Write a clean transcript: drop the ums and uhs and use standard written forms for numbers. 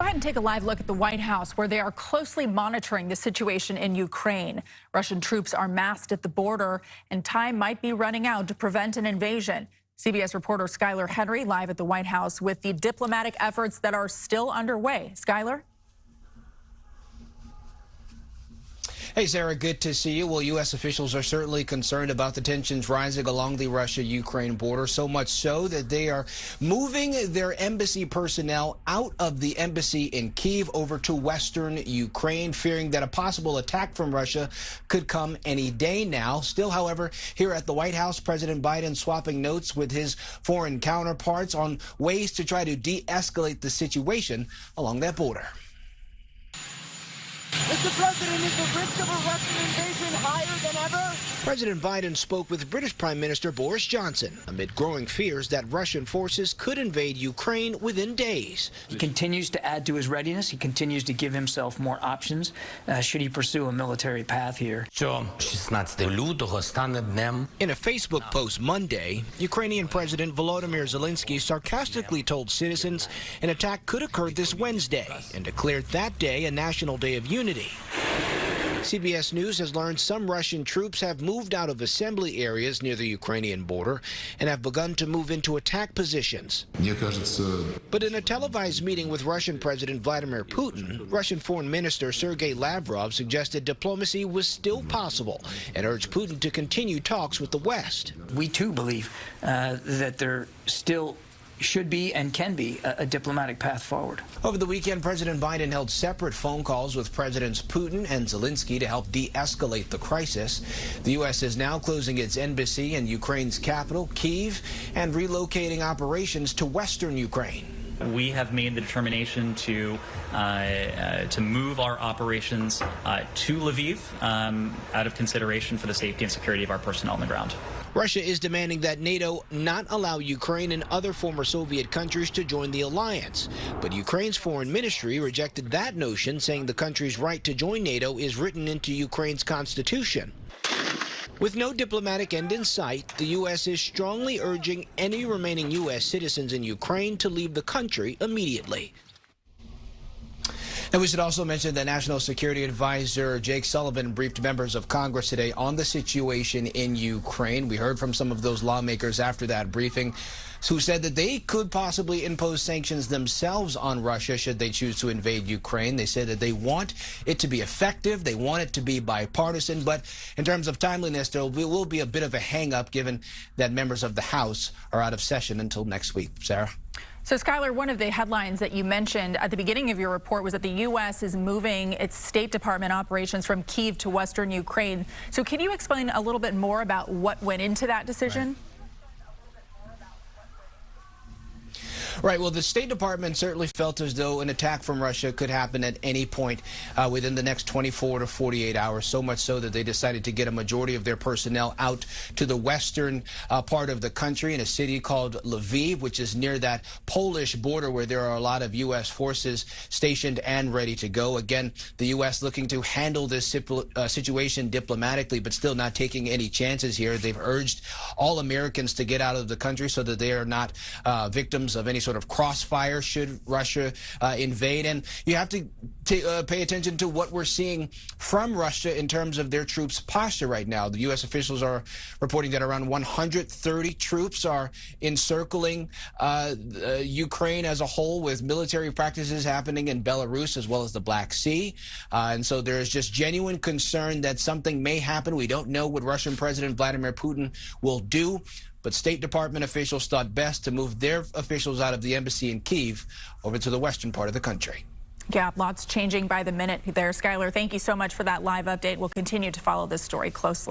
Go ahead and take a live look at the White House, where they are closely monitoring the situation in Ukraine. Russian troops are massed at the border, and time might be running out to prevent an invasion. CBS reporter Skyler Henry live at the White House with the diplomatic efforts that are still underway. Skyler? Hey, Sarah, good to see you. Well, U.S. officials are certainly concerned about the tensions rising along the Russia-Ukraine border, so much so that they are moving their embassy personnel out of the embassy in Kyiv over to western Ukraine, fearing that a possible attack from Russia could come any day now. Still, however, here at the White House, President Biden swapping notes with his foreign counterparts on ways to try to de-escalate the situation along that border. Mr. President, is the risk of a Russian invasion higher than ever? President Biden spoke with British Prime Minister Boris Johnson amid growing fears that Russian forces could invade Ukraine within days. He continues to add to his readiness. He continues to give himself more options should he pursue a military path here. In a Facebook post Monday, Ukrainian President Volodymyr Zelensky sarcastically told citizens an attack could occur this Wednesday and declared that day a national day of unity. CBS News has learned some Russian troops have moved out of assembly areas near the Ukrainian border and have begun to move into attack positions. But in a televised meeting with Russian President Vladimir Putin, Russian Foreign Minister Sergei Lavrov suggested diplomacy was still possible and urged Putin to continue talks with the West. We too believe that there still should be and can be a diplomatic path forward. Over the weekend, President Biden held separate phone calls with Presidents Putin and Zelensky to help de-escalate the crisis. The U.S. is now closing its embassy in Ukraine's capital, Kyiv, and relocating operations to western Ukraine. We have made the determination to move our operations to Lviv out of consideration for the safety and security of our personnel on the ground. Russia is demanding that NATO not allow Ukraine and other former Soviet countries to join the alliance. But Ukraine's foreign ministry rejected that notion, saying the country's right to join NATO is written into Ukraine's constitution. With no diplomatic end in sight, the U.S. is strongly urging any remaining U.S. citizens in Ukraine to leave the country immediately. And we should also mention that National Security Advisor Jake Sullivan briefed members of Congress today on the situation in Ukraine. We heard from some of those lawmakers after that briefing who said that they could possibly impose sanctions themselves on Russia should they choose to invade Ukraine. They said that they want it to be effective. They want it to be bipartisan. But in terms of timeliness, there will be a bit of a hang-up given that members of the House are out of session until next week. Sarah? So, Skyler, one of the headlines that you mentioned at the beginning of your report was that the U.S. is moving its State Department operations from Kyiv to western Ukraine. So can you explain a little bit more about what went into that decision? Right. Well, the State Department certainly felt as though an attack from Russia could happen at any point within the next 24 to 48 hours, so much so that they decided to get a majority of their personnel out to the western part of the country in a city called Lviv, which is near that Polish border where there are a lot of U.S. forces stationed and ready to go. Again, the U.S. looking to handle this situation diplomatically, but still not taking any chances here. They've urged all Americans to get out of the country so that they are not victims of any sort of crossfire should Russia invade. And you have to pay attention to what we're seeing from Russia in terms of their troops' posture right now. The U.S. officials are reporting that around 130 troops are encircling Ukraine as a whole, with military practices happening in Belarus as well as the Black Sea. And so there's just genuine concern that something may happen. We don't know what Russian President Vladimir Putin will do. But State Department officials thought best to move their officials out of the embassy in Kyiv over to the western part of the country. Yeah, lots changing by the minute there. Skyler, thank you so much for that live update. We'll continue to follow this story closely.